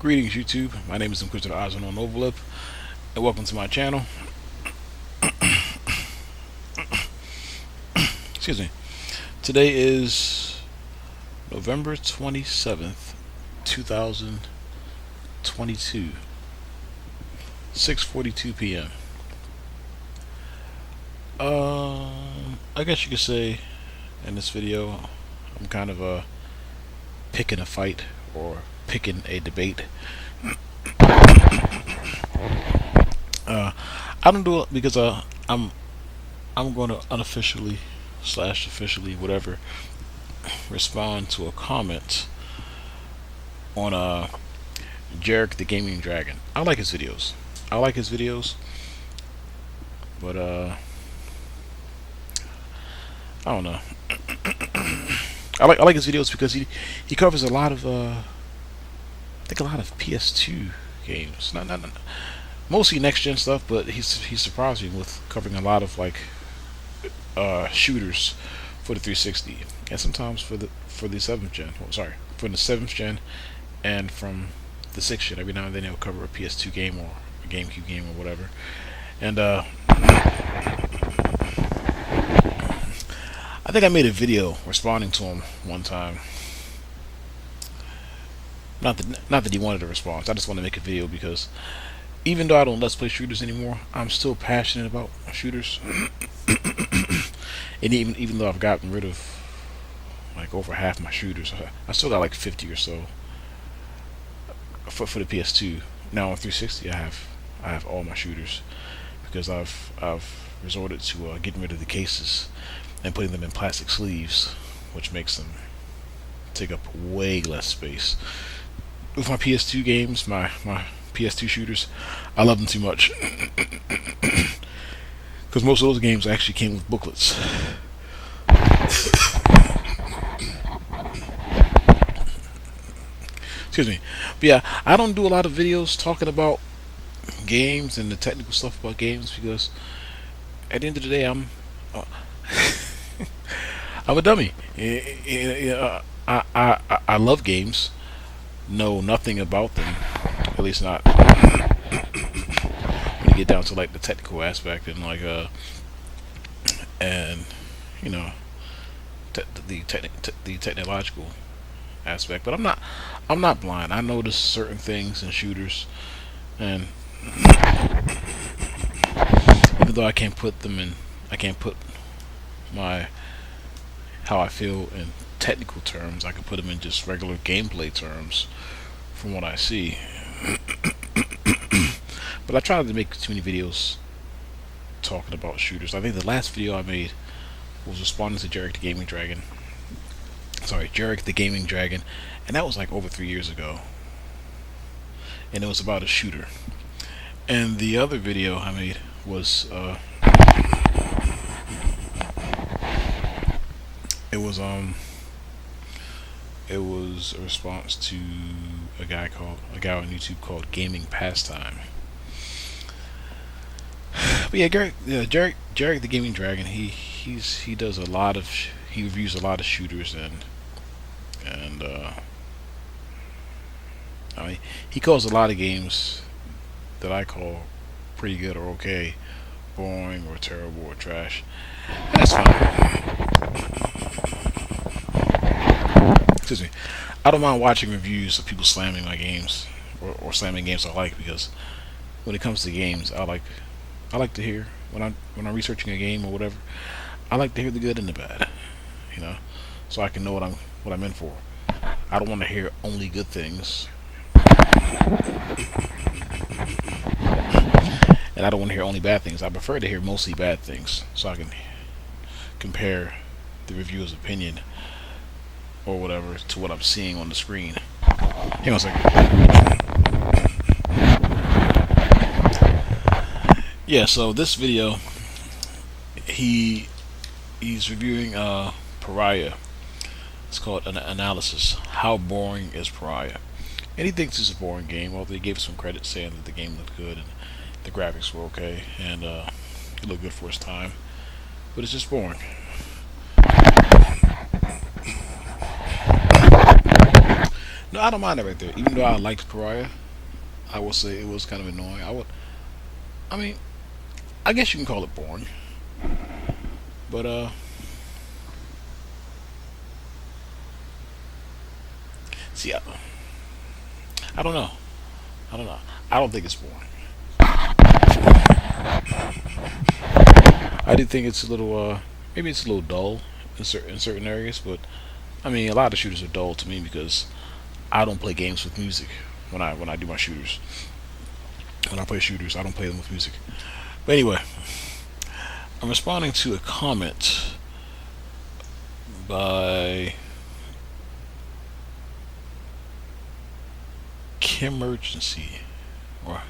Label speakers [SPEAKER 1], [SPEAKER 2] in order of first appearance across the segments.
[SPEAKER 1] Greetings YouTube, my name is Inquisitor Ozon on Overlip, and welcome to my channel. Excuse me. Today is November 27th, 2022, 6:42 p.m. I guess you could say in this video I'm kind of picking a fight or picking a debate. I don't do it because I'm going to unofficially / officially whatever respond to a comment on Jarek the Gaming Dragon. I like his videos. But I don't know. I like his videos because he covers a lot of I think a lot of PS2 games. Not mostly next gen stuff, but he's surprised me with covering a lot of like shooters for the 360 and sometimes for the 7th gen. Oh, sorry, for the 7th gen and from the 6th gen. Every now and then he'll cover a PS2 game or a GameCube game or whatever. And I think I made a video responding to him one time. Not that he wanted a response. I just want to make a video because even though I don't let's play shooters anymore, I'm still passionate about shooters. And even though I've gotten rid of like over half my shooters, I still got like 50 or so for the PS2. Now on 360, I have all my shooters because I've resorted to getting rid of the cases and putting them in plastic sleeves, which makes them take up way less space. With my PS2 games, my PS2 shooters, I love them too much because most of those games actually came with booklets. Excuse me. But yeah, I don't do a lot of videos talking about games and the technical stuff about games because at the end of the day, I'm a dummy. I love games, know nothing about them, at least not when you get down to like the technical aspect and like and you know the technological aspect. But I'm not blind. I notice certain things in shooters, and even though I can't put my how I feel in technical terms, I can put them in just regular gameplay terms from what I see. But I try not to make too many videos talking about shooters. I think the last video I made was responding to Jarek the Gaming Dragon. Sorry, Jarek the Gaming Dragon, and that was like over 3 years ago. And it was about a shooter. And the other video I made was it was a response to a guy on YouTube called Gaming Pastime. But yeah, Jarek the Gaming Dragon, he does a lot of he reviews a lot of shooters and I mean, he calls a lot of games that I call pretty good or okay boring or terrible or trash. That's fine. Excuse me. I don't mind watching reviews of people slamming my games or slamming games I like, because when it comes to games, I like to hear when I'm researching a game or whatever. I like to hear the good and the bad, so I can know what I'm in for. I don't want to hear only good things, and I don't want to hear only bad things. I prefer to hear mostly bad things, so I can compare the reviewer's opinion or whatever to what I'm seeing on the screen. Hang on a second. Yeah, so this video, he's reviewing Pariah. It's called an analysis. How boring is Pariah? And he thinks it's a boring game, although he gave some credit saying that the game looked good and the graphics were okay and it looked good for its time. But it's just boring. No, I don't mind it right there. Even though I liked Pariah, I will say it was kind of annoying. I mean, I guess you can call it boring, but see, I don't know. I don't know. I don't think it's boring. I do think it's a little, maybe it's a little dull in certain areas, but I mean, a lot of shooters are dull to me because I don't play games with music when I do my shooters. When I play shooters, I don't play them with music. But anyway, I'm responding to a comment by Kim Emergency, or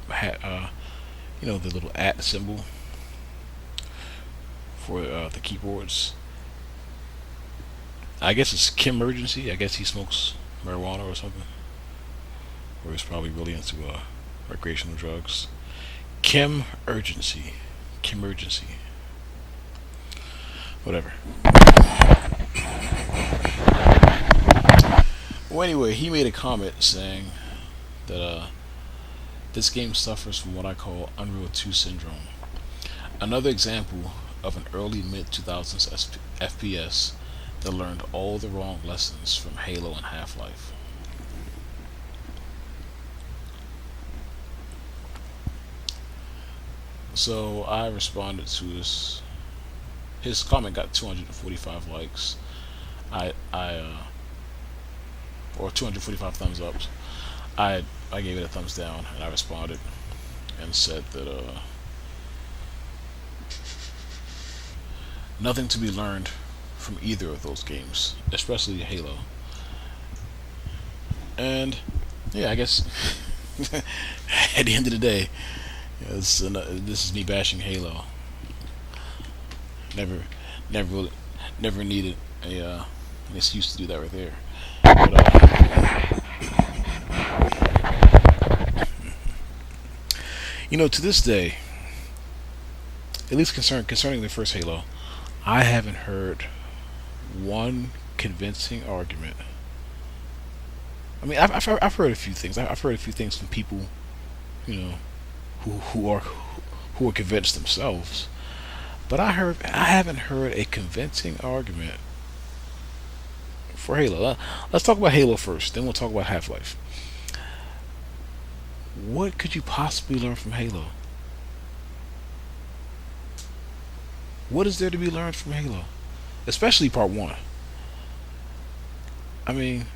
[SPEAKER 1] the little at symbol for the keyboards. I guess it's Kim Emergency. I guess he smokes marijuana or something, or he's probably really into recreational drugs. Kim Urgency. Kim Urgency. Whatever. Well, anyway, he made a comment saying that this game suffers from what I call Unreal 2 syndrome. Another example of an early mid 2000s FPS that learned all the wrong lessons from Halo and Half-Life. So I responded to his comment got 245 likes. Or 245 thumbs up. I gave it a thumbs down, and I responded and said that nothing to be learned from either of those games, especially Halo. And yeah, I guess at the end of the day, this is me bashing Halo. Never, never needed an excuse to do that right there. But, to this day, at least concerning the first Halo, I haven't heard one convincing argument. I mean, I've heard a few things. I've heard a few things from people, you know, who are convinced themselves. But I haven't heard a convincing argument for Halo. Let's talk about Halo first, then we'll talk about Half-Life. What could you possibly learn from Halo? What is there to be learned from Halo? Especially part 1. I mean,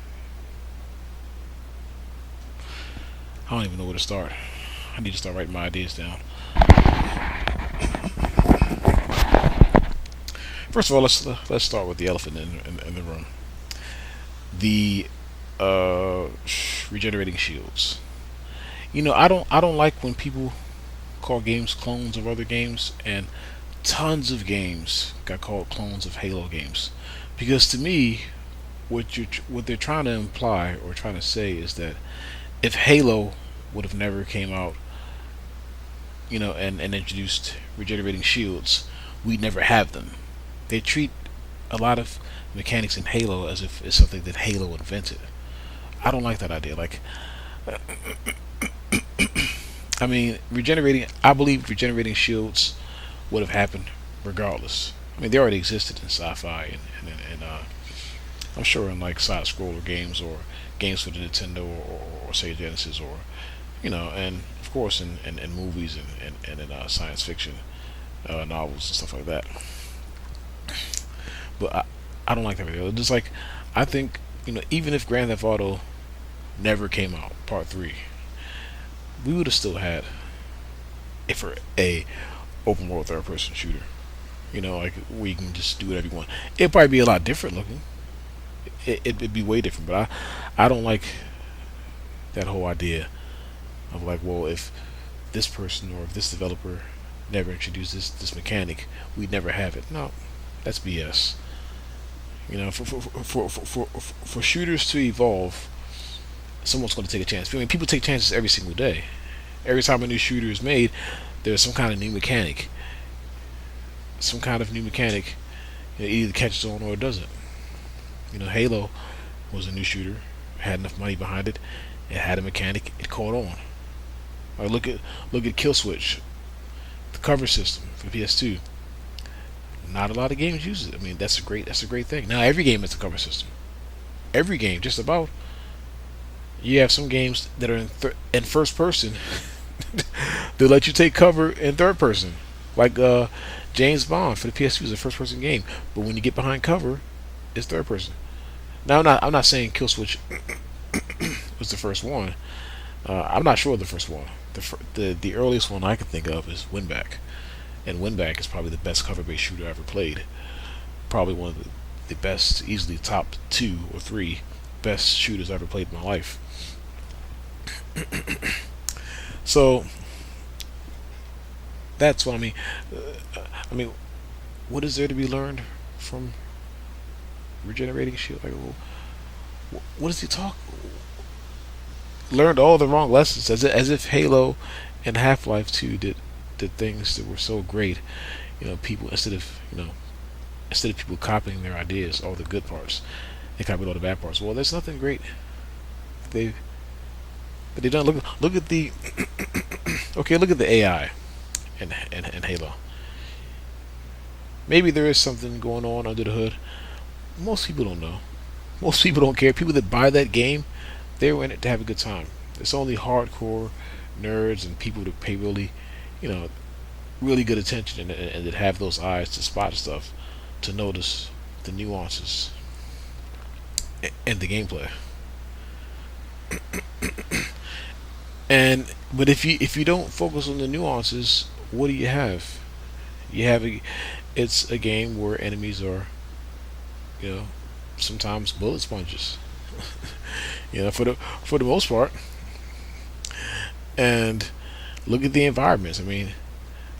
[SPEAKER 1] I don't even know where to start. I need to start writing my ideas down. First of all, let's start with the elephant in the room. The regenerating shields. I don't like when people call games clones of other games, and tons of games got called clones of Halo games, because to me, what they're trying to imply or trying to say is that if Halo would have never came out, and introduced regenerating shields, we'd never have them. They treat a lot of mechanics in Halo as if it's something that Halo invented. I don't like that idea. Like, I mean, I believe regenerating shields would have happened regardless. I mean, they already existed in sci-fi and I'm sure in like side-scroller games or games for the Nintendo or Sega Genesis or and of course in movies and in science fiction novels and stuff like that. But I don't like that video. Just like I think even if Grand Theft Auto never came out, Part 3, we would have still had a open world third person shooter. Like where you can just do whatever you want. It'd probably be a lot different looking. It'd be way different. But I don't like that whole idea of like, well, if this person or if this developer never introduced this mechanic, we'd never have it. No, that's BS. For shooters to evolve, someone's going to take a chance. I mean, people take chances every single day. Every time a new shooter is made, there's some kind of new mechanic. Some kind of new mechanic, it either catches on or it doesn't. Halo was a new shooter. It had enough money behind it. It had a mechanic. It caught on. Like look at Kill Switch, the cover system for PS2. Not a lot of games use it. I mean, that's a great thing. Now every game has a cover system. Every game, just about. You have some games that are in first person. They let you take cover in third person, like James Bond for the PS2 is a first person game, but when you get behind cover, it's third person. Now I'm not saying Kill Switch was the first one. I'm not sure of the first one. The earliest one I can think of is Winback, and Winback is probably the best cover based shooter I ever played. Probably one of the best, easily top 2 or 3 best shooters I ever played in my life. So that's what I mean. I mean, what is there to be learned from regenerating shield? Like, what does he talk? Learned all the wrong lessons, as if Halo and Half-Life 2 did things that were so great. People instead of people copying their ideas, all the good parts, they copied all the bad parts. Well, there's nothing great they that they done. Look at the okay. Look at the AI in Halo. Maybe there is something going on under the hood. Most people don't know. Most people don't care. People that buy that game, they're in it to have a good time. It's only hardcore nerds and people that pay you know, really good attention and that have those eyes to spot stuff, to notice the nuances and the gameplay. But if you don't focus on the nuances, what do you have? It's a game where enemies are, you know, sometimes bullet sponges. For the most part. And look at the environments. I mean,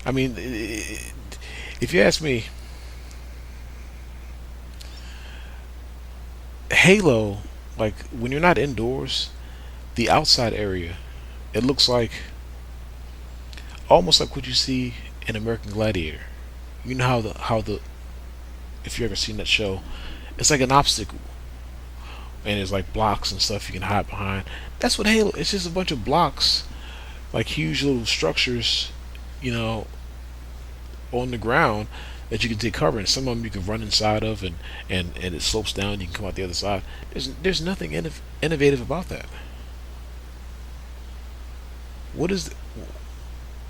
[SPEAKER 1] if you ask me, Halo, like when you're not indoors, the outside area, it looks like almost like what you see in American Gladiator. You know how the if you ever seen that show, it's like an obstacle, and it's like blocks and stuff you can hide behind. That's what Halo. It's just a bunch of blocks, like huge little structures, you know, on the ground that you can take cover in. Some of them you can run inside of, and it slopes down. You can come out the other side. There's nothing innovative about that. What is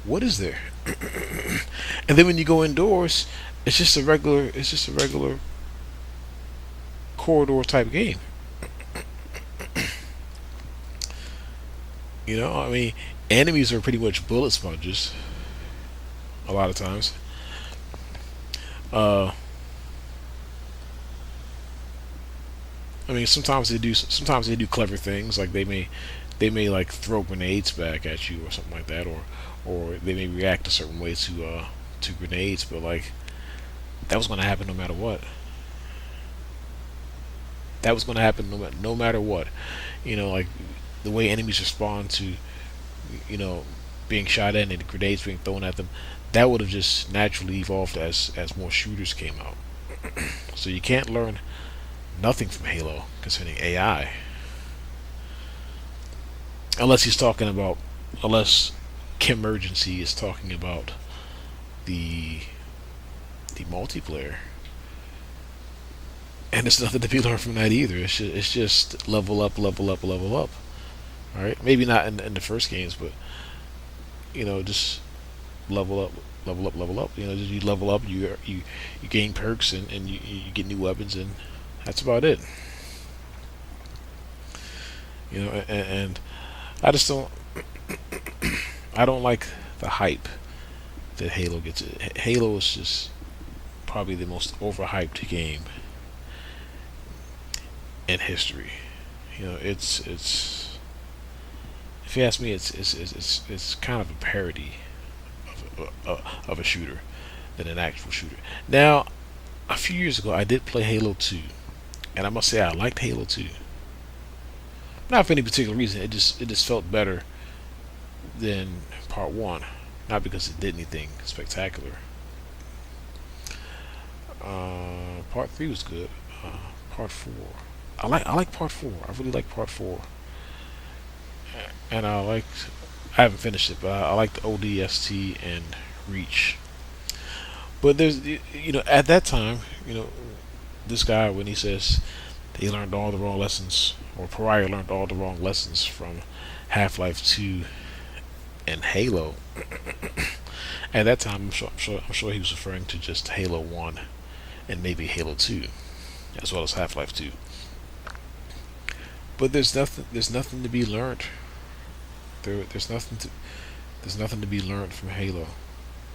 [SPEAKER 1] what is there? And then when you go indoors, it's just a regular corridor type game. I mean, enemies are pretty much bullet sponges a lot of times. Uh, I mean, sometimes they do clever things, like they may like throw grenades back at you or something like that, or they may react a certain way to grenades. But like that was going to happen no matter what. That was going to happen no matter what. Like the way enemies respond to you know being shot at and grenades being thrown at them, that would have just naturally evolved as more shooters came out. So you can't learn nothing from Halo concerning AI, unless he's talking about unless Kim Urgency is talking about the the multiplayer, and there's nothing to be learned from that either. It's just level up, level up, level up. All right, maybe not in the first games, but just level up, level up, level up. Just you level up, you gain perks and you get new weapons, and that's about it. And I just don't I don't like the hype that Halo gets. Halo is just probably the most overhyped game in history. It's if you ask me, it's kind of a parody of a shooter than an actual shooter. Now, a few years ago, I did play Halo 2, and I must say I liked Halo 2. Not for any particular reason. It just felt better than Part 1. Not because it did anything spectacular. Part 3 was good. Part 4. I like part four. I really like part four, and I haven't finished it, but I like the ODST and Reach. But there's at that time, this guy when he says he learned all the wrong lessons, or Pariah learned all the wrong lessons from Half-Life 2 and Halo. At that time, I'm sure he was referring to just Halo 1 and maybe Halo 2, as well as Half-Life 2. But there's nothing to be learned. There's nothing to be learned from Halo.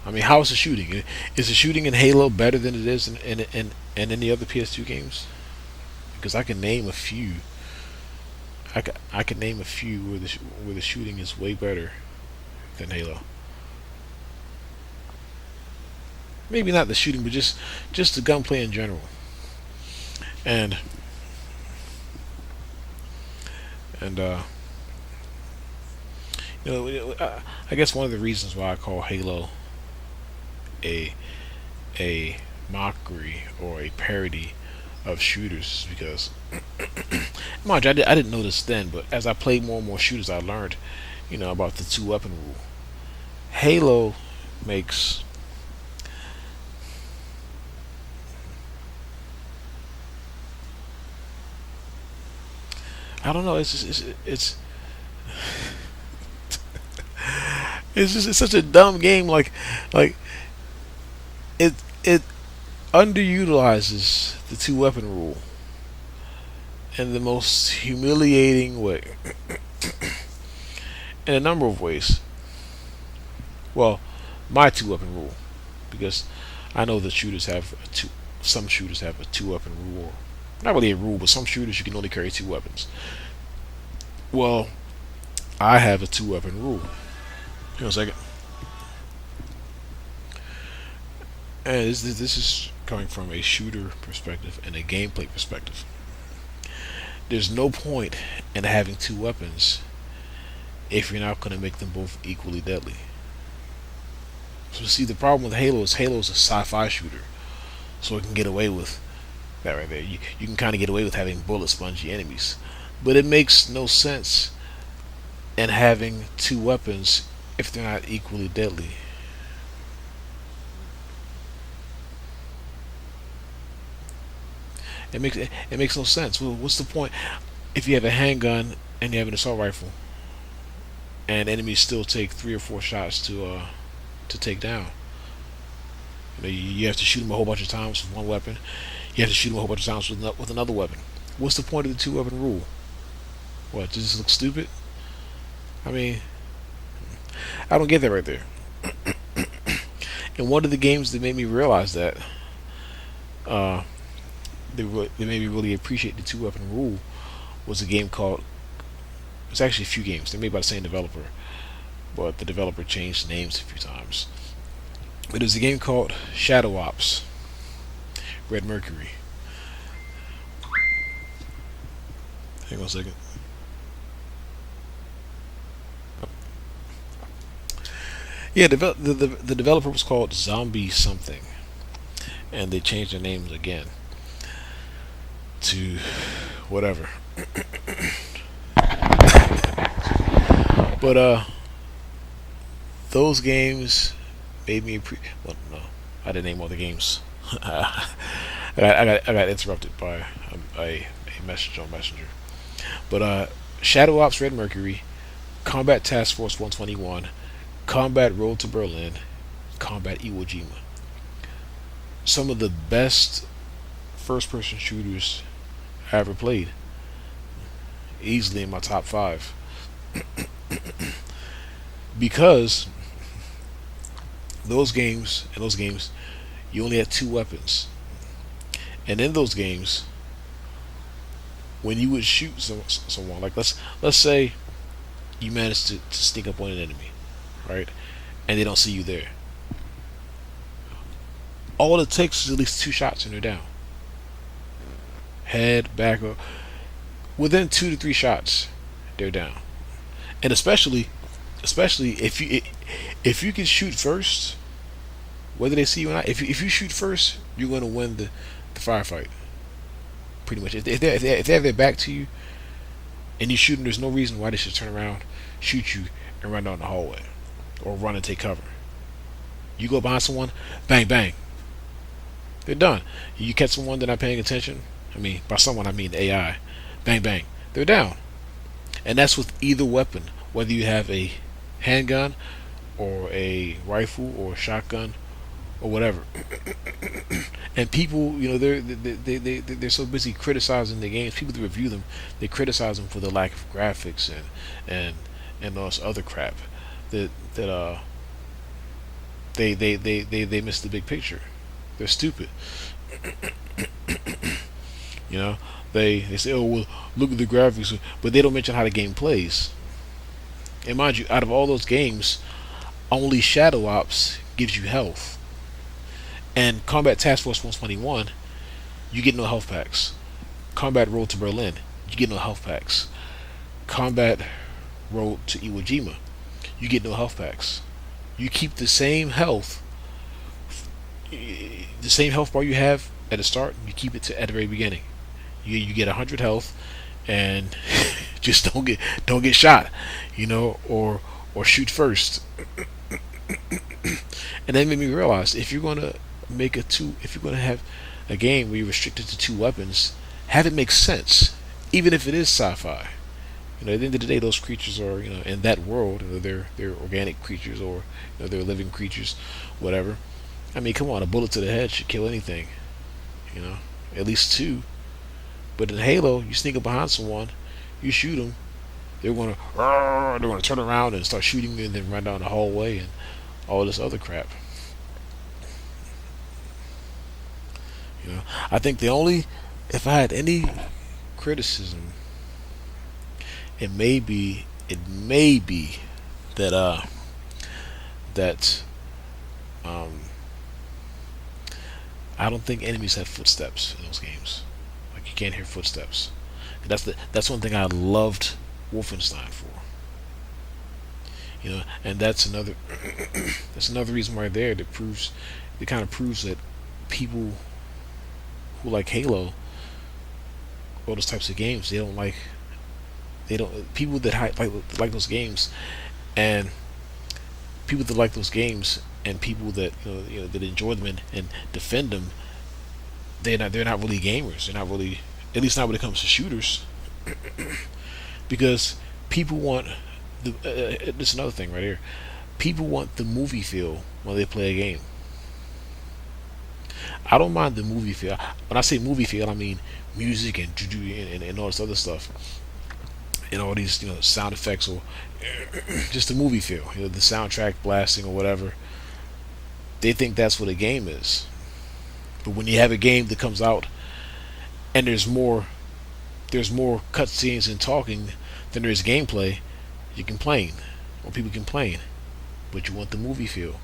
[SPEAKER 1] I mean, how is the shooting? Is the shooting in Halo better than it is in any other PS2 games? Because I can name a few. I can name a few where the shooting is way better than Halo. Maybe not the shooting, but just the gunplay in general. And and I guess one of the reasons why I call Halo a a mockery or a parody of shooters is because, mind you, I didn't know this then, but as I played more and more shooters, I learned, about the two weapon rule. Halo makes I don't know. It's such a dumb game. Like it underutilizes the two weapon rule in the most humiliating way, in a number of ways. Well, my two weapon rule, because I know that shooters have a two. Some shooters have a two weapon rule. Not really a rule, but some shooters you can only carry two weapons. Well, I have a two weapon rule. Hang on a second. And this is coming from a shooter perspective and a gameplay perspective. There's no point in having two weapons if you're not going to make them both equally deadly. So see, the problem with Halo's a sci-fi shooter, so it can get away with that right there. You can kind of get away with having bullet spongy enemies, but it makes no sense in having two weapons if they're not equally deadly. It makes no sense. Well, what's the point if you have a handgun and you have an assault rifle, and enemies still take 3 or 4 shots to take down? You have to shoot them a whole bunch of times with one weapon. You have to shoot them a whole bunch of times with another weapon. What's the point of the two weapon rule? What? Does this look stupid? I mean, I don't get that right there. And one of the games that made me realize that, uh, they made me really appreciate the two weapon rule, was a game called. It's actually a few games. They're made by the same developer, but the developer changed names a few times. But there's a game called Shadow Ops, Red Mercury. Hang on a second. Yeah, the developer was called Zombie something, and they changed their names again to whatever. But those games made me well, no, I didn't name all the games. I got interrupted by a message on Messenger. But Shadow Ops Red Mercury, Combat Task Force 121, Combat Road to Berlin, Combat Iwo Jima. Some of the best first person shooters I ever played. Easily in my top 5. Because in those games, you only had two weapons. And in those games, when you would shoot someone, like let's say you managed to sneak up on an enemy, right? And they don't see you there. All it takes is at least 2 shots and they're down. Head, back, or within 2 to 3 shots, they're down. And especially if you can shoot first, whether they see you or not. If you shoot first, you're going to win the firefight. Pretty much, if they have their back to you and you shoot them, there's no reason why they should turn around, shoot you, and run down the hallway or run and take cover. You go behind someone, bang bang, they're done. You catch someone they're not paying attention. I mean, by someone I mean AI. Bang bang, they're down. And that's with either weapon, whether you have a handgun or a rifle or a shotgun or whatever. And people, they're so busy criticizing the games. People that review them, they criticize them for the lack of graphics and and all this other crap that they miss the big picture. They're stupid. You know, they say, oh well, look at the graphics, but they don't mention how the game plays. And mind you, out of all those games, only Shadow Ops gives you health. And Combat Task Force 121, you get no health packs. Combat Road to Berlin, you get no health packs. Combat Road to Iwo Jima, you get no health packs. You keep the same health, bar you have at the start. You keep it at the very beginning. You get 100 health, and just don't get shot, or shoot first. And that made me realize if you're gonna have a game where you're restricted to two weapons, have it make sense, even if it is sci-fi. At the end of the day, those creatures are, in that world, they're organic creatures, or they're living creatures, whatever. I mean, come on, a bullet to the head should kill anything, at least two. But in Halo, you sneak up behind someone, you shoot them, they're gonna turn around and start shooting you, and then run down the hallway and all this other crap. I think if I had any criticism, it may be that that I don't think enemies have footsteps in those games. Like, you can't hear footsteps. That's one thing I loved Wolfenstein for. And that's another reason right there that kind of proves that people who like Halo or those types of games, people that like those games, and people that like those games and people that that enjoy them and defend them, they're not really gamers. They're not really, at least not when it comes to shooters, because people want this is another thing right here. People want the movie feel when they play a game. I don't mind the movie feel. When I say movie feel, I mean music and all this other stuff, and all these sound effects, or just the movie feel, the soundtrack blasting or whatever. They think that's what a game is. But when you have a game that comes out and there's more cutscenes and talking than there is gameplay, you complain, or people complain. But you want the movie feel.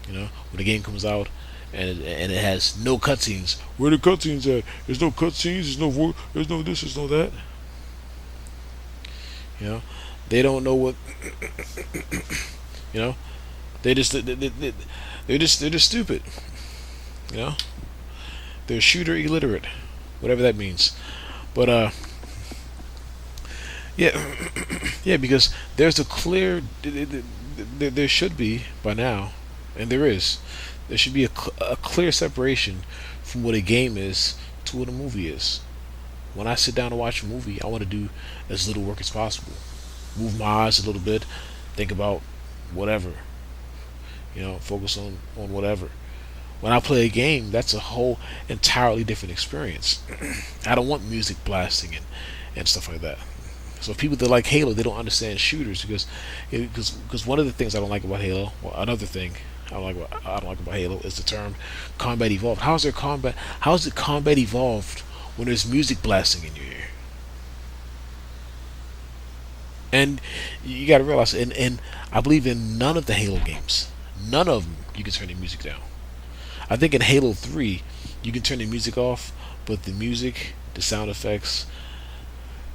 [SPEAKER 1] When the game comes out and it has no cutscenes. Where the cutscenes at? There's no cutscenes. There's no voice. There's no this. There's no that. They don't know what. They're just stupid. They're shooter illiterate, whatever that means. But yeah, yeah, because there's a clear. There should be by now, and there is. There should be a clear separation from what a game is to what a movie is. When I sit down to watch a movie, I want to do as little work as possible. Move my eyes a little bit, think about whatever. Focus on whatever. When I play a game, that's a whole entirely different experience. I don't want music blasting and stuff like that. So people that like Halo, they don't understand shooters because one of the things I don't like about Halo, well, another thing I don't like about Halo is the term combat evolved. How is it combat evolved when there's music blasting in your ear? And you got to realize, and I believe in none of the Halo games, none of them you can turn the music down. I think in Halo 3 you can turn the music off, but the music, the sound effects,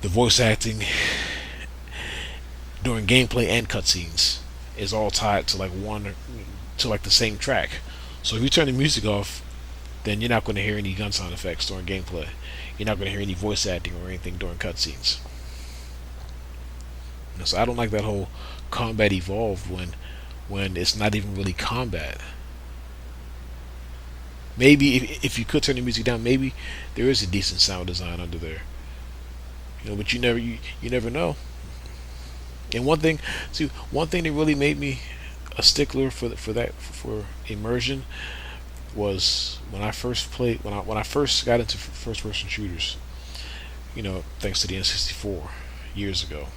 [SPEAKER 1] the voice acting during gameplay and cutscenes is all tied to like the same track. So if you turn the music off, then you're not going to hear any gun sound effects during gameplay. You're not going to hear any voice acting or anything during cutscenes. So I don't like that whole combat evolved when it's not even really combat. Maybe if you could turn the music down, maybe there is a decent sound design under there. But you never know. And one thing that really made me a stickler for immersion was when I first played when I first got into first person shooters. Thanks to the N64 years ago.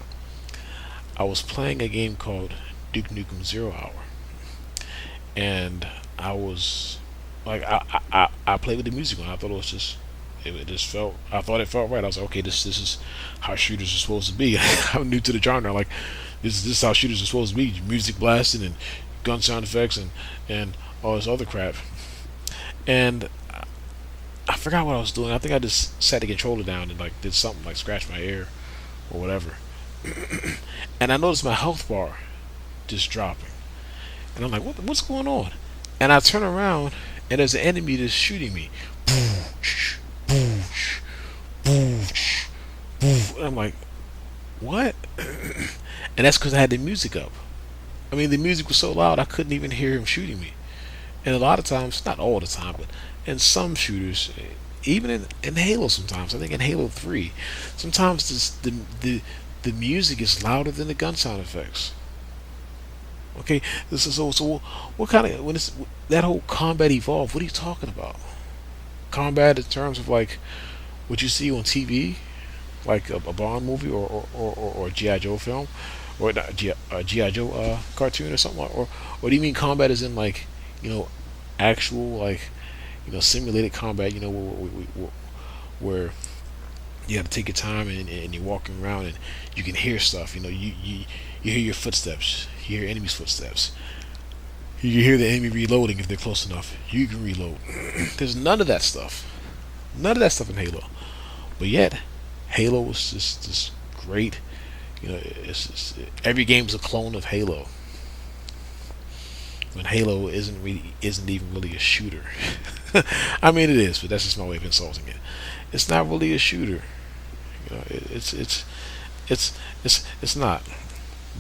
[SPEAKER 1] I was playing a game called Duke Nukem Zero Hour, and I was like, I played with the music on. I thought it just felt. I thought it felt right. I was like, okay, this is how shooters are supposed to be. I'm new to the genre. Like, this is how shooters are supposed to be. Music blasting and gun sound effects and all this other crap. And I forgot what I was doing. I think I just sat the controller down and like did something like scratch my ear or whatever. And I noticed my health bar just dropping. And I'm like, what's going on? And I turn around and there's an enemy that's shooting me. And I'm like, what? And that's because I had the music up. I mean, the music was so loud I couldn't even hear him shooting me. And a lot of times, not all the time, but in some shooters, even in Halo sometimes, I think in Halo 3, sometimes the music is louder than the gun sound effects. Okay, so what kind of, when it's that whole combat evolved, what are you talking about? Combat in terms of like what you see on TV, like a Bond movie or a GI Joe film, or not GI Joe cartoon or something, or do you mean combat as in like actual like simulated combat? Where you have to take your time and you're walking around and you can hear stuff. You hear your footsteps, you hear enemies' footsteps. You hear the enemy reloading if they're close enough. You can reload. There's none of that stuff. None of that stuff in Halo. But yet, Halo was just this great. Every game is a clone of Halo. When Halo isn't even really a shooter. I mean, it is, but that's just my way of insulting it. It's not really a shooter. It's not.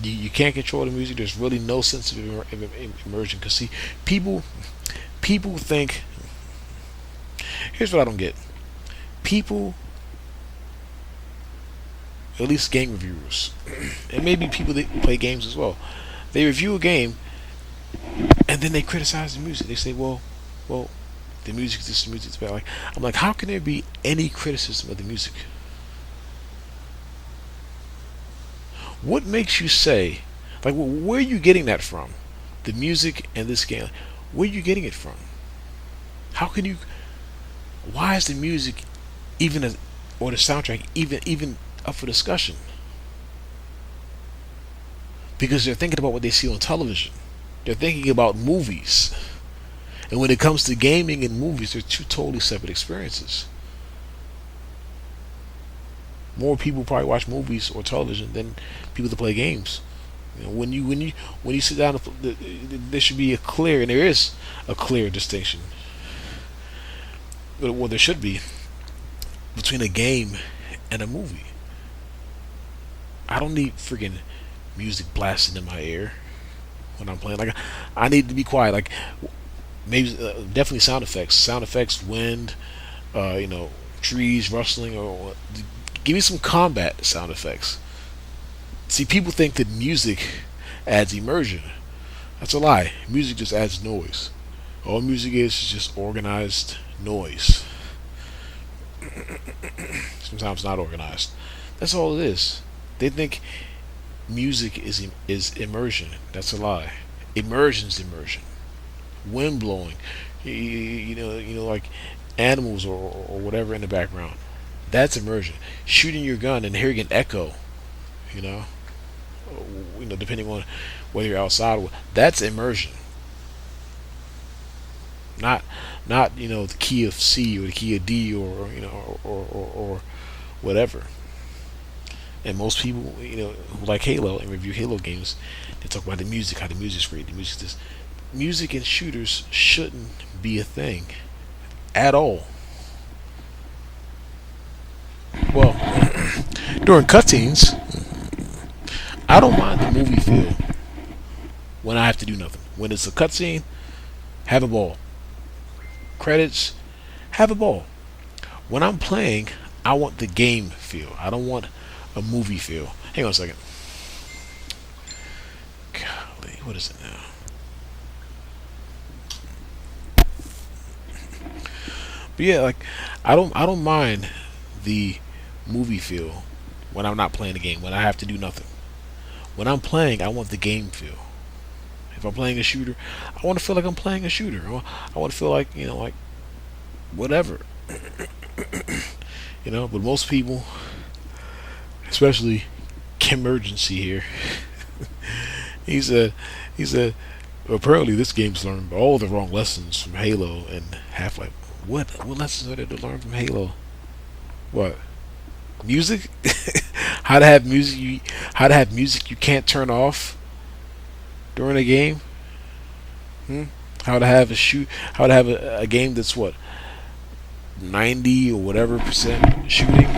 [SPEAKER 1] You can't control the music. There's really no sense of immersion. Because see, people think. Here's what I don't get. People, at least game reviewers, and maybe people that play games as well, they review a game, and then they criticize the music. They say, well, the music is this, the music is bad. I'm like, how can there be any criticism of the music? What makes you say, like, where are you getting that from? The music and this game, where are you getting it from? How can you? Why is the music or the soundtrack even up for discussion? Because they're thinking about what they see on television. They're thinking about movies. And when it comes to gaming and movies, they're two totally separate experiences. More people probably watch movies or television than people that play games. When you sit down, there should be a clear, and there is a clear distinction. Well, there should be between a game and a movie. I don't need freaking music blasting in my ear when I'm playing. Like, I need to be quiet. Like, maybe definitely sound effects, wind, trees rustling, or give me some combat sound effects. See, people think that music adds immersion. That's a lie. Music just adds noise. All music is just organized noise. Sometimes not organized. That's all it is. They think music is immersion. That's a lie. Immersion's immersion. Wind blowing, like animals or whatever in the background. That's immersion. Shooting your gun and hearing an echo, depending on whether you're outside. That's immersion. Not the key of C or the key of D or whatever. And most people who like Halo and review Halo games, they talk about the music, how the music's great, the music's this. Music in shooters shouldn't be a thing at all. Well, during cutscenes, I don't mind the movie feel when I have to do nothing. When it's a cutscene, have a ball. Credits, have a ball. When I'm playing, I want the game feel. I don't want a movie feel. Hang on a second. Golly, what is it now? But yeah, like I don't mind the movie feel when I'm not playing the game. When I have to do nothing. When I'm playing, I want the game feel. If I'm playing a shooter, I want to feel like I'm playing a shooter. I want to feel like like whatever. But most people, especially Kim Urgency here, he said, he said, apparently this game's learned all the wrong lessons from Halo and Half Life. What lessons are there to learn from Halo? What? Music? how to have music? How to have music you can't turn off during a game? Hmm? How to have a shoot? How to have a game that's what 90 or whatever percent shooting,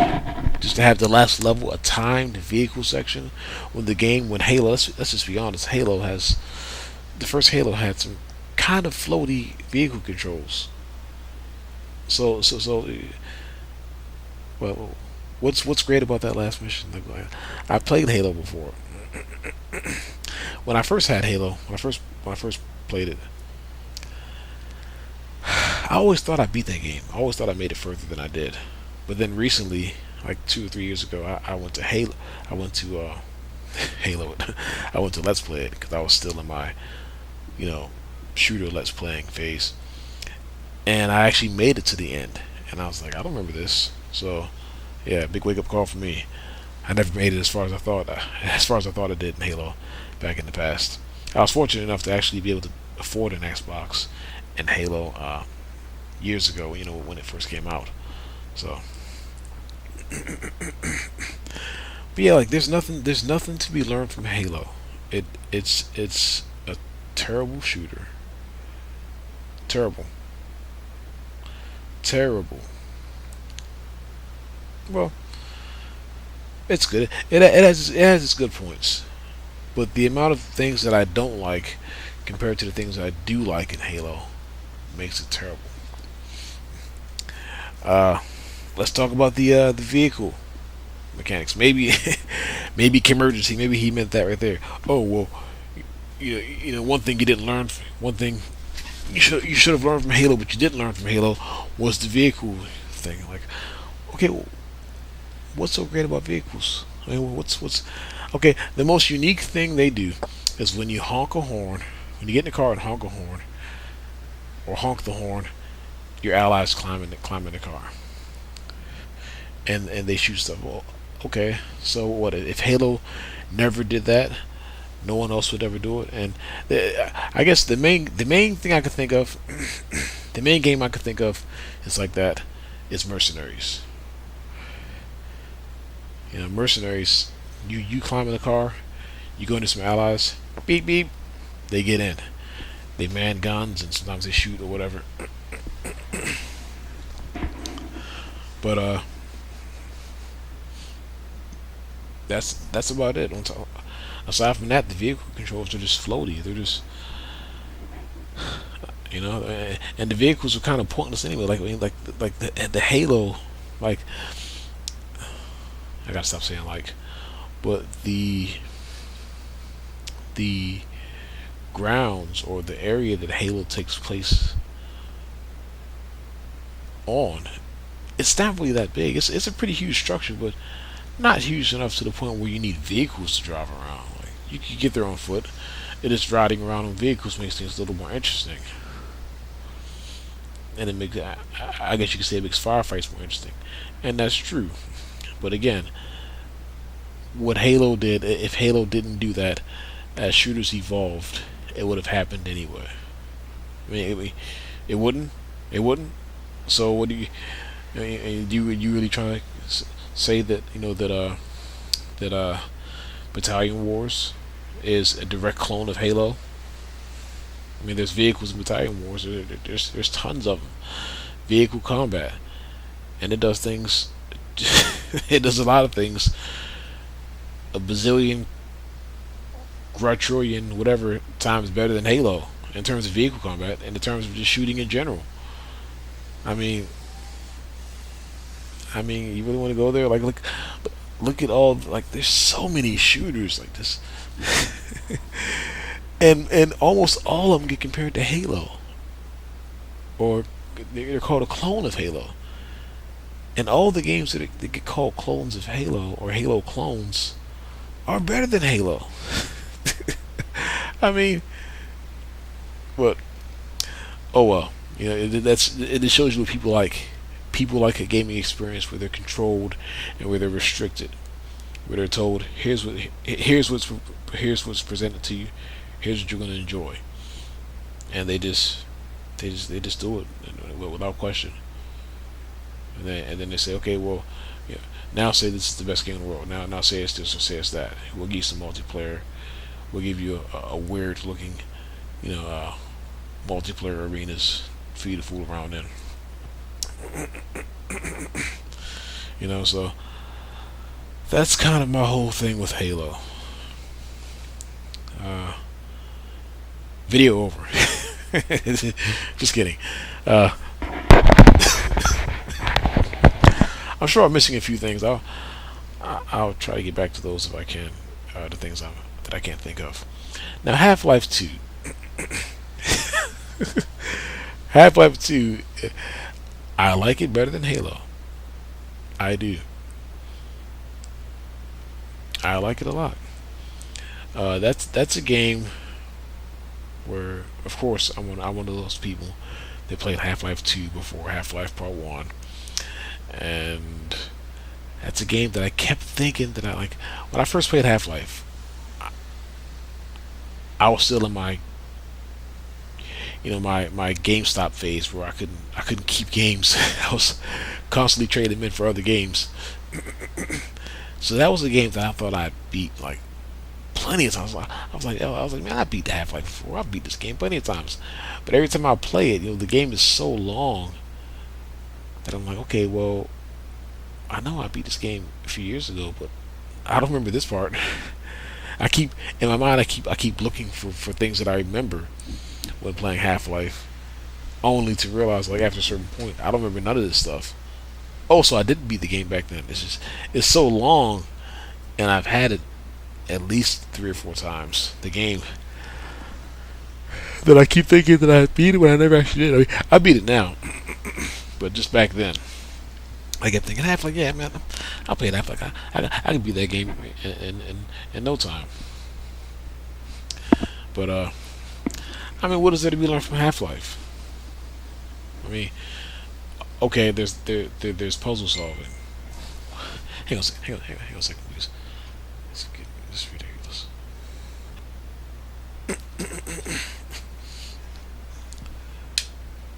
[SPEAKER 1] just to have the last level a timed vehicle section when Halo, let's just be honest, the first Halo had some kind of floaty vehicle controls. So well, what's great about that last mission? Like, I played Halo before. When I first had Halo, when I first played it, I always thought I beat that game. I always thought I made it further than I did. But then recently, like 2 or 3 years ago, I went to Halo. I went to Halo. I went to Let's Play it because I was still in my, you know, shooter Let's Playing phase, and I actually made it to the end. And I was like, I don't remember this. So, yeah, big wake up call for me. I never made it as far as I thought. As far as I thought I did in Halo back in the past. I was fortunate enough to actually be able to afford an Xbox and Halo years ago. When it first came out. So, but yeah, like there's nothing to be learned from Halo. It's a terrible shooter. Terrible. Terrible. Well, it's good. It has its good points, but the amount of things that I don't like compared to the things I do like in Halo makes it terrible. Uh, let's talk about the vehicle mechanics. Maybe maybe emergency. Maybe he meant that right there. Oh well, one thing you didn't learn. One thing you should have learned from Halo, but you didn't learn from Halo was the vehicle thing. Like, okay, well, what's so great about vehicles? I mean, what's okay? The most unique thing they do is when you honk a horn. When you get in the car and honk a horn, or honk the horn, your allies climb in the car, and they shoot stuff. Well, okay, so what if Halo never did that? No one else would ever do it. And I guess the main thing I could think of, the main game I could think of is like that. Is Mercenaries. Mercenaries. You climb in the car, you go into some allies. Beep beep. They get in. They man guns and sometimes they shoot or whatever. But that's about it. Aside from that, the vehicle controls are just floaty. They're just and the vehicles are kind of pointless anyway. Like, I mean, like the Halo, like, I gotta stop saying like, but the grounds or the area that Halo takes place on, it's not really that big. It's a pretty huge structure, but not huge enough to the point where you need vehicles to drive around. Like, you can get there on foot. It is riding around on vehicles makes things a little more interesting, and it makes I guess you could say it makes firefights more interesting, and that's true. But again, what Halo did, if Halo didn't do that, as shooters evolved, it would have happened anyway. I mean, it wouldn't. It wouldn't. So what do you really trying to say that that Battalion Wars is a direct clone of Halo? I mean, there's vehicles in Battalion Wars. There's tons of them. vehicle combat, and it does things. It does a lot of things a bazillion, quadrillion, whatever times better than Halo in terms of vehicle combat and in terms of just shooting in general. I mean, you really want to go there? Like, look at all. Like, there's so many shooters like this, and almost all of them get compared to Halo, or they're called a clone of Halo. And all the games that get called clones of Halo or Halo clones are better than Halo. I mean, but oh well. It shows you what people like. People like a gaming experience where they're controlled and where they're restricted, where they're told here's what's presented to you, here's what you're going to enjoy, and they just do it without question. And then they say, okay, well, yeah, now say this is the best game in the world. Now say it's this or say it's that. We'll give you some multiplayer. We'll give you a weird looking, multiplayer arenas for you to fool around in. So that's kind of my whole thing with Halo. Video over. Just kidding. I'm sure I'm missing a few things. I'll try to get back to those if I can. The things that I can't think of. Now, Half-Life 2. Half-Life 2. I like it better than Halo. I do. I like it a lot. That's a game where, of course, I'm one of those people that played Half-Life 2 before Half-Life Part 1. And that's a game that I kept thinking that I like. When I first played Half-Life, I was still in my my GameStop phase where I couldn't keep games. I was constantly trading them in for other games. So that was a game that I thought I beat like plenty of times. I was like, man, I beat Half-Life before. I beat this game plenty of times. But every time I play it, the game is so long that I'm like, okay, well, I know I beat this game a few years ago, but I don't remember this part. I keep in my mind. I keep looking for things that I remember when playing Half-Life, only to realize like after a certain point, I don't remember none of this stuff. Oh, so I didn't beat the game back then. It's so long, and I've had it at least 3 or 4 times. The game that I keep thinking that I beat it when I never actually did. I mean, I beat it now, but just back then, I kept thinking Half-Life. Yeah, man, I'll play Half-Life. I can beat that game in no time. But I mean, what is there to be learned from Half-Life? I mean, okay, there's puzzle solving. Hang on a second. Hang on a second, please. This is ridiculous.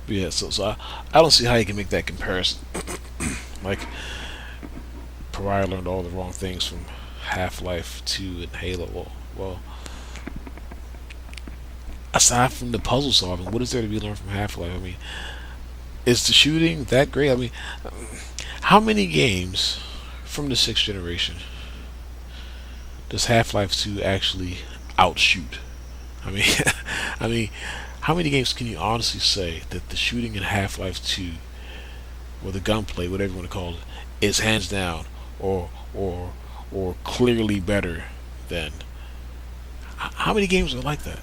[SPEAKER 1] But yeah, so I don't see how you can make that comparison. Like, Pariah learned all the wrong things from Half-Life 2 and Halo. Well, aside from the puzzle solving, what is there to be learned from Half-Life? I mean, is the shooting that great? I mean, how many games from the 6th generation does Half-Life 2 actually outshoot? I mean, I mean, how many games can you honestly say that the shooting in Half-Life 2, or the gunplay, whatever you want to call it, is hands down or clearly better than? How many games are like that?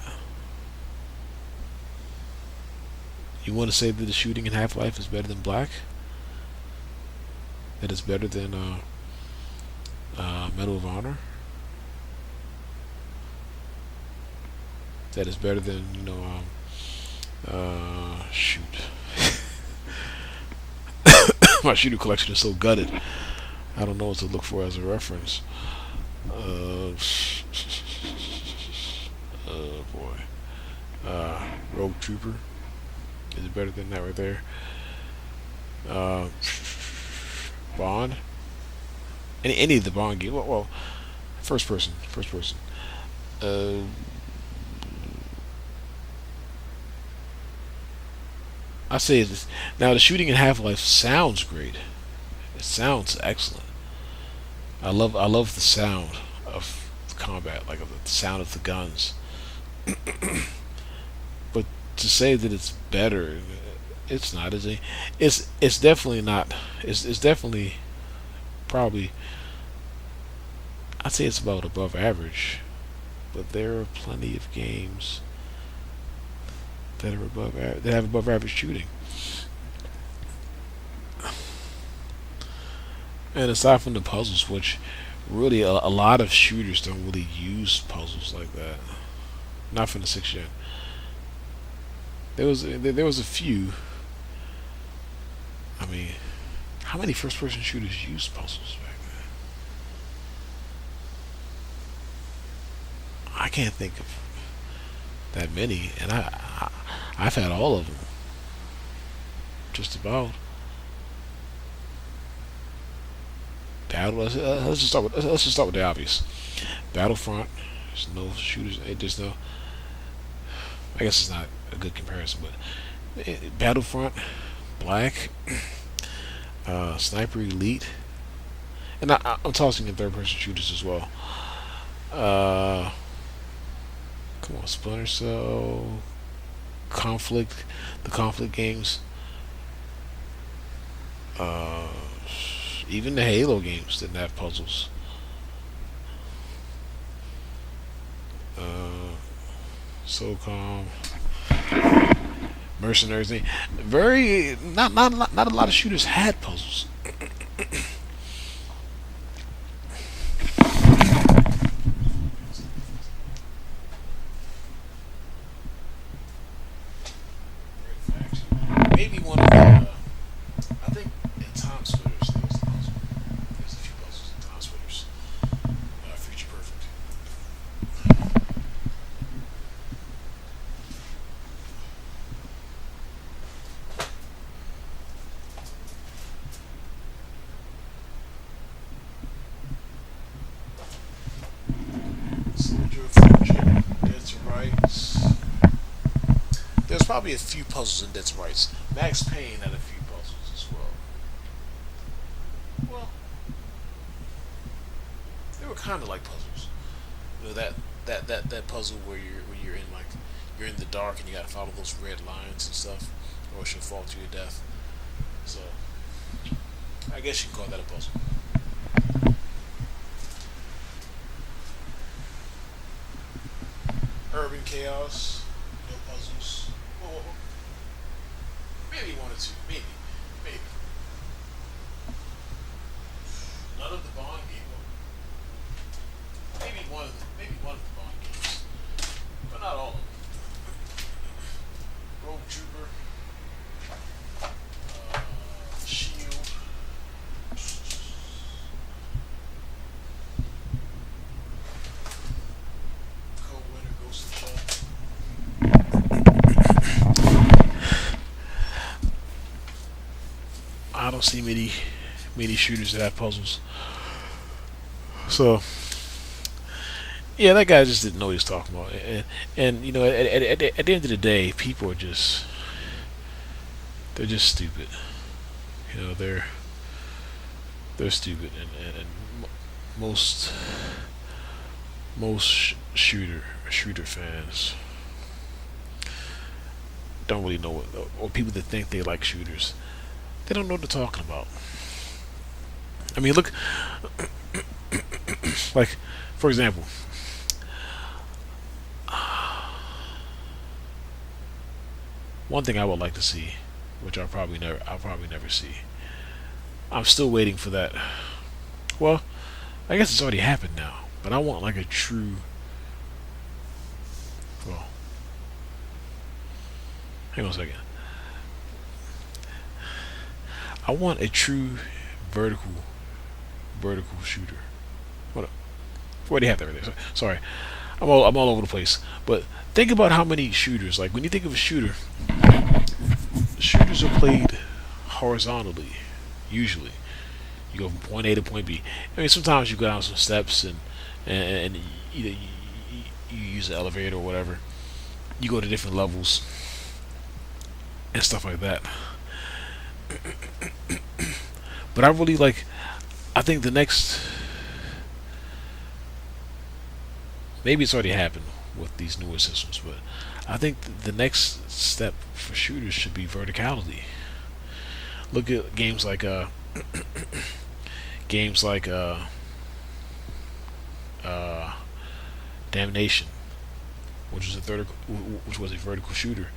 [SPEAKER 1] You want to say that the shooting in Half-Life is better than Black? That it's better than Medal of Honor? That is better than shoot. My shooter collection is so gutted. I don't know what to look for as a reference. Oh boy. Rogue Trooper. Is it better than that right there? Bond. Any of the Bond games. Well, first person. I say this, now the shooting in Half-Life sounds great. It sounds excellent. I love the sound of the combat, like the sound of the guns. But to say that it's better, it's not. Is it? It's definitely not. It's definitely probably. I'd say it's about above average. But there are plenty of games that are that have above average shooting. And aside from the puzzles, which really a lot of shooters don't really use puzzles like that. Not from the 6th gen. There was a few. I mean, how many first person shooters use puzzles back then? I can't think of that many, and I've had all of them, just about. Let's just start with the obvious. Battlefront. There's no shooters. There's no. I guess it's not a good comparison, but Battlefront, Black, Sniper Elite, and I'm tossing in third person shooters as well. Uh, Come on, Splinter Cell, Conflict, the Conflict games, uh, even the Halo games didn't have puzzles. Uh, SOCOM, Mercenaries. Very not a lot of shooters had puzzles. Maybe one of the. I think in Time Splitters there was a puzzle. There's a few puzzles in Time Splitters. Future Perfect. Soldier of Fortune, Dead to Rights. There's probably a few puzzles in Dead to Rights. Max Payne had a few puzzles as well. Well, they were kind of like puzzles. You know that puzzle where you're in like you're in the dark and you got to follow those red lines and stuff, or she'll fall to your death. So I guess you can call that a puzzle. Urban Chaos, no puzzles. Well, maybe one or two, maybe. None of the Bond games. Maybe one of the Bond games, but not all of them. Rogue Trooper, Shield, Cold Winter, Ghost in the Shell. I don't see many shooters that have puzzles. So yeah, that guy just didn't know what he was talking about. And you know, at the end of the day, people are they're just stupid. You know, they're stupid, and most shooter fans don't really know what, or people that think they like shooters, they don't know what they're talking about. I mean, look, like for example, one thing I would like to see, which I'll probably never see. I'm still waiting for that. Well, I guess it's already happened now, but I want like a true. Well, hang on a second. I want a true vertical shooter. What up? We already have that right there. Sorry, I'm all over the place. But think about how many shooters. Like when you think of a shooter, shooters are played horizontally. Usually, you go from point A to point B. I mean, sometimes you go down some steps and either you use an elevator or whatever. You go to different levels. and stuff like that. But I really like. I think the next, maybe it's already happened with these newer systems, but I think the next step for shooters should be verticality. Look at games like uh, Damnation, which was a vertical shooter.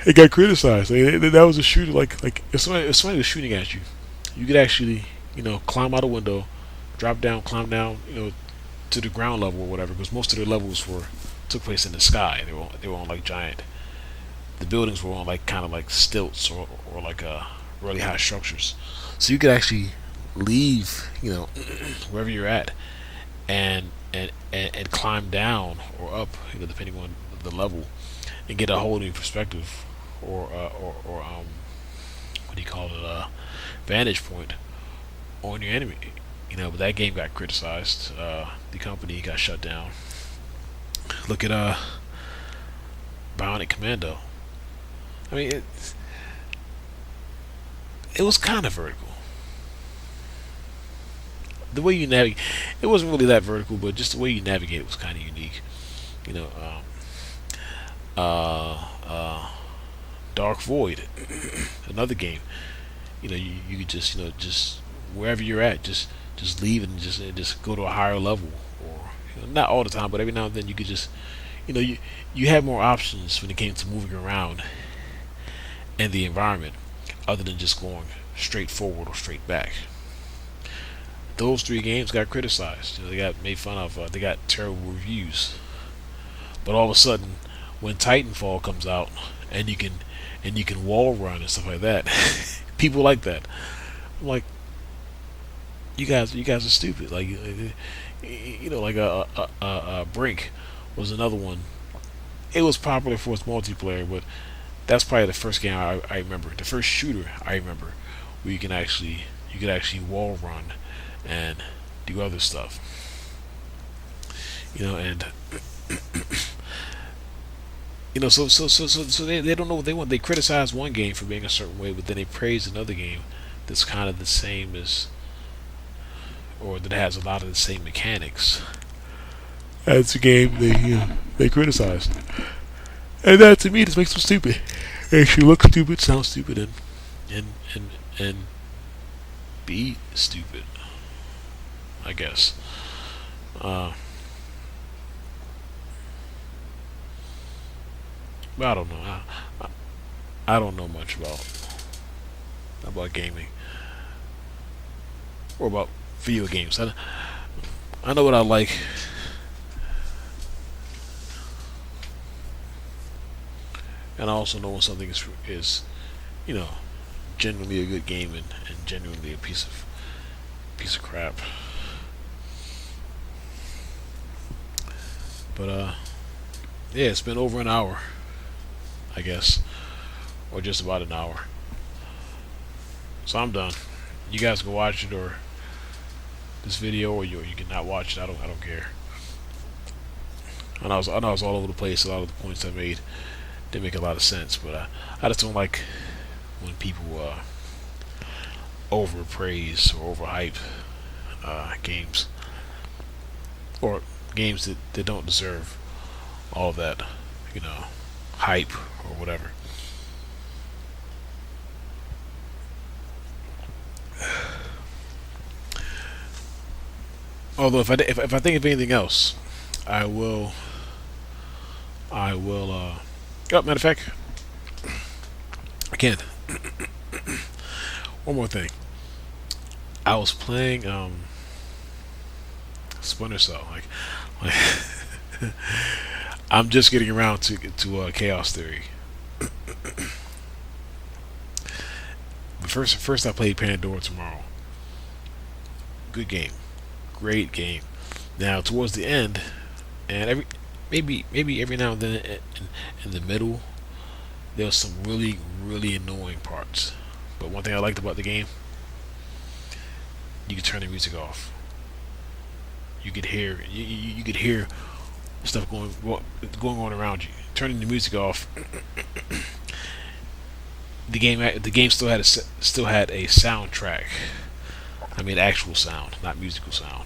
[SPEAKER 1] It got criticized. That was a shooter like if somebody was shooting at you, you could actually climb out a window, drop down, climb down, to the ground level or whatever. Because most of the levels were took place in the sky. They were on like giant. The buildings were on like kind of like stilts or like really high structures. So you could actually leave wherever you're at and climb down or up, depending on the level, and get a whole new perspective or what do you call it, vantage point on your enemy. But that game got criticized. The company got shut down. Look at Bionic Commando. I mean, it was kind of vertical. The way you navigate, it wasn't really that vertical, but just the way you navigate it was kind of unique. You know, uh, Dark Void, another game. You could just just wherever you're at, just leave and just go to a higher level, or not all the time, but every now and then you could just you have more options when it came to moving around in the environment, other than just going straight forward or straight back. Those three games got criticized. They got made fun of. They got terrible reviews. But all of a sudden, when Titanfall comes out and you can wall run and stuff like that, people like that. I'm like, you guys are stupid. Like, like a Brink was another one. It was popular for its multiplayer, but that's probably the first game I remember. The first shooter I remember where you could actually wall run and do other stuff. And so they don't know what they want. They criticize one game for being a certain way, but then they praise another game that's kind of the same as, or that has a lot of the same mechanics. That's the game they criticize, and that to me just makes them stupid. They actually look stupid, sound stupid, and and be stupid, I guess. Uh, but I don't know. I don't know much about gaming or about video games. I know what I like, and I also know when something is you know genuinely a good game and genuinely a piece of crap. But yeah, it's been over an hour, I guess, or just about an hour. So I'm done. You guys can watch it or this video, or you can not watch it. I don't care. I know I was all over the place. A lot of the points I made didn't make a lot of sense, but I just don't like when people overpraise or overhype games, or games that don't deserve all that hype or whatever. Although if I think of anything else, I will oh, matter of fact, I can't. One more thing. I was playing Splinter Cell. Like I'm just getting around to Chaos Theory. But first I played Pandora Tomorrow. Good game, great game. Now towards the end, and maybe every now and then in the middle, there was some really annoying parts. But one thing I liked about the game, you could turn the music off. You could hear stuff going on around you. Turning the music off the game still had a soundtrack. I mean, actual sound, not musical sound.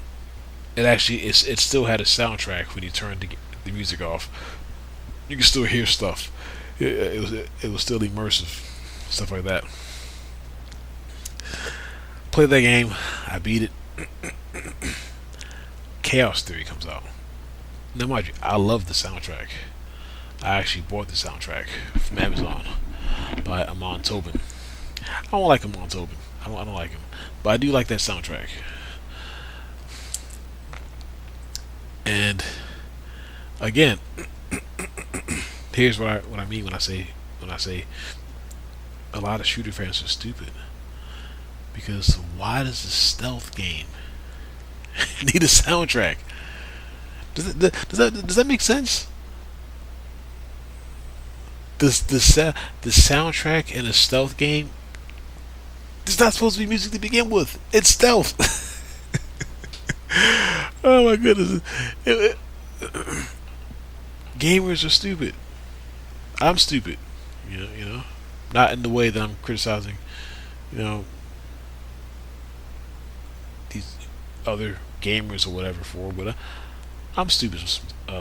[SPEAKER 1] It still had a soundtrack when you turned the music off. You can still hear stuff. It was still immersive, stuff like that. Played that game. I beat it. Chaos Theory comes out. Now, mind you, I love the soundtrack. I actually bought the soundtrack from Amazon by Amon Tobin. I don't like Amon Tobin. I don't like him, but I do like that soundtrack. And again, here's what I mean when I say a lot of shooter fans are stupid. Because why does the stealth game need a soundtrack? Does that make sense? The soundtrack in a stealth game is not supposed to be music to begin with. It's stealth. Oh my goodness. Gamers are stupid. I'm stupid. You know, not in the way that I'm criticizing, you know, these other gamers or whatever for, but I'm stupid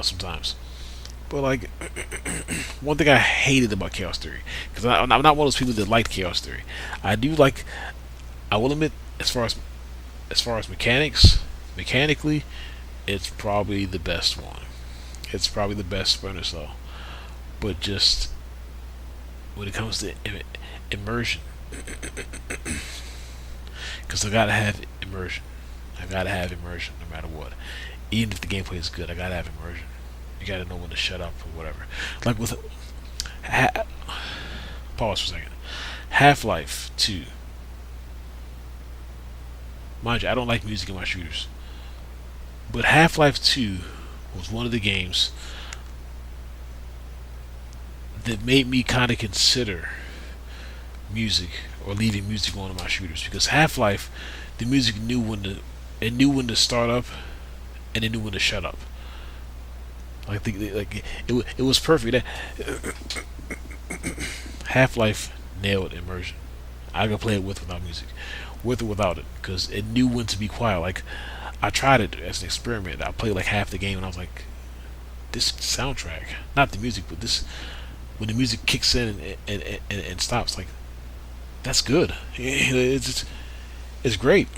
[SPEAKER 1] sometimes. But like, one thing I hated about Chaos Theory, because I'm not one of those people that liked Chaos Theory. I do like. I will admit, as far as mechanically, it's probably the best one. It's probably the best Splinter Cell. But just when it comes to immersion, because I gotta have immersion. I gotta have immersion no matter what. Even if the gameplay is good, I gotta have immersion. You gotta know when to shut up or whatever. Like with pause for a second. Half-Life 2. Mind you, I don't like music in my shooters, but Half-Life 2 was one of the games that made me kind of consider music or leaving music on in my shooters, because Half-Life, the music knew when to start up and it knew when to shut up. It was perfect. Half-Life nailed immersion. I could play it without music, with or without it, because it knew when to be quiet. Like, I tried it as an experiment. I played like half the game and I was like, this soundtrack, not the music, but this, when the music kicks in and stops, like, that's good. It's great.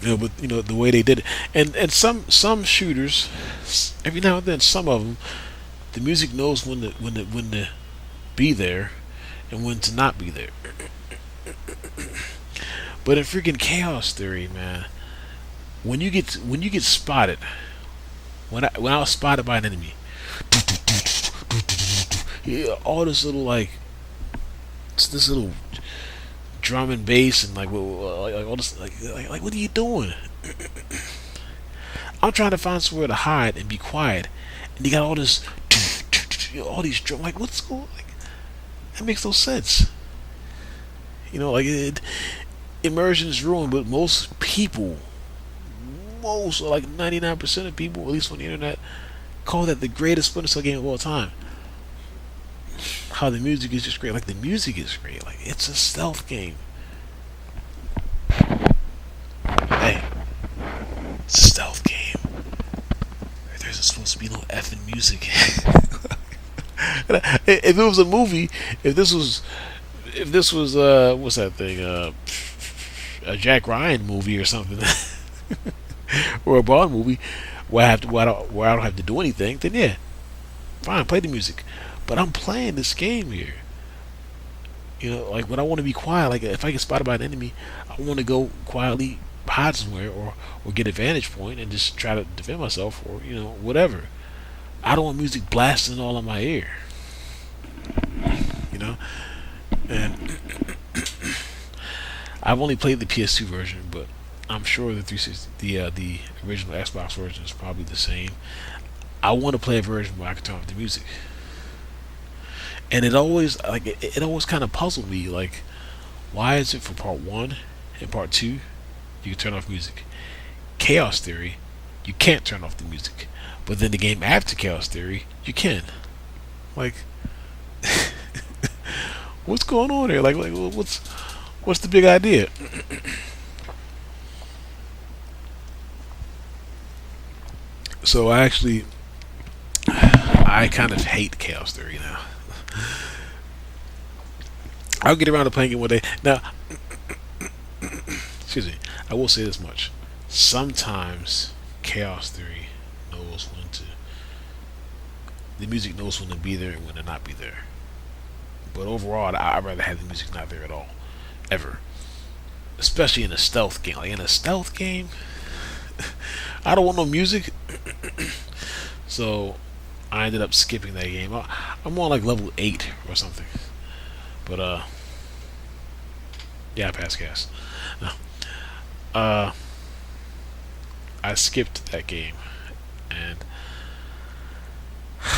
[SPEAKER 1] But the way they did it, and some shooters, every now and then, some of them, the music knows when to be there and when to not be there. But in freaking Chaos Theory, man, when you get spotted, when I was spotted by an enemy, yeah, all this little this little drum and bass and like all this like what are you doing? I'm trying to find somewhere to hide and be quiet, and you got all this all these drum, like what's going, like, that makes no sense. Like immersion is ruined, but like 99% of people, at least on the internet, call that the greatest Splinter Cell game of all time. How the music is just great. Like, the music is great. Like, it's a stealth game. Hey, it's a stealth game. There's supposed to be no effing music. If it was a movie, if this was what's that thing? A Jack Ryan movie or something, or a Bond movie, where I don't have to do anything, then yeah, fine, play the music. But I'm playing this game here. Like when I want to be quiet, like if I get spotted by an enemy, I want to go quietly hide somewhere or get a vantage point and just try to defend myself, or whatever. I don't want music blasting all in my ear. And I've only played the PS2 version, but I'm sure the 360, the original Xbox version is probably the same. I want to play a version where I can turn off the music. And it always it always kind of puzzled me, like, why is it for part 1 and part 2 you can turn off music? Chaos Theory, you can't turn off the music, but then the game after Chaos Theory, you can. Like, What's going on here? Like what's the big idea? So I kind of hate Chaos Theory now. I'll get around to playing it one day. Now, excuse me. I will say this much: sometimes Chaos Theory knows when to. The music knows when to be there and when to not be there. But overall, I'd rather have the music not there at all, ever. Especially in a stealth game. Like in a stealth game, I don't want no music. So I ended up skipping that game. I'm on like level 8 or something. But yeah, I passed gas. No. Uh, I skipped that game, and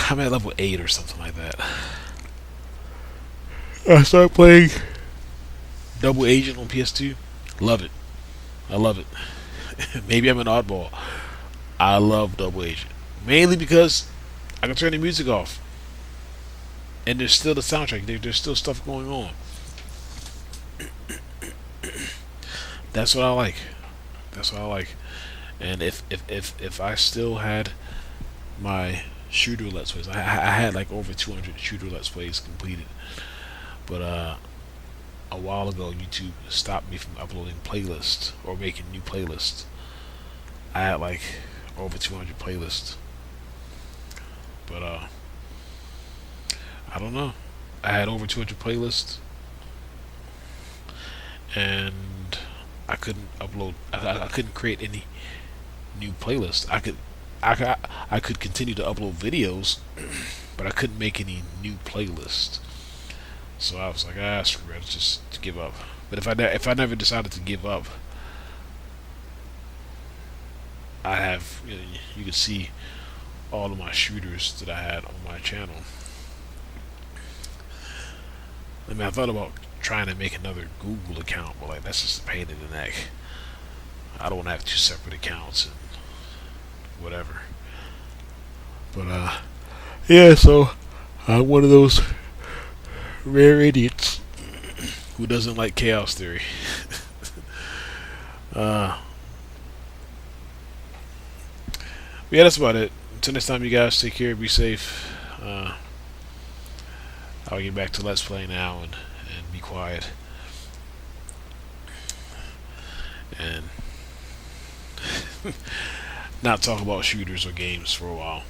[SPEAKER 1] I'm at level 8 or something like that. I started playing Double Agent on PS2. Love it. I love it. Maybe I'm an oddball. I love Double Agent. Mainly because I can turn the music off. And there's still the soundtrack. There's still stuff going on. That's what I like. That's what I like. And if I still had my shooter let's plays, I had like over 200 shooter let's plays completed. But a while ago, YouTube stopped me from uploading playlists or making new playlists. I had like over 200 playlists, but I don't know. I had over 200 playlists, and I couldn't upload. I couldn't create any new playlists. I could continue to upload videos, but I couldn't make any new playlists. So I was like, screw it, just to give up. But if I never decided to give up, I have you can see all of my shooters that I had on my channel. I mean, I thought about trying to make another Google account, but like that's just a pain in the neck. I don't want to have two separate accounts and whatever. But yeah. So I'm one of those rare idiots who doesn't like Chaos Theory. uh, yeah, that's about it. Until next time, you guys take care, be safe. I'll get back to Let's Play now and be quiet. And not talk about shooters or games for a while.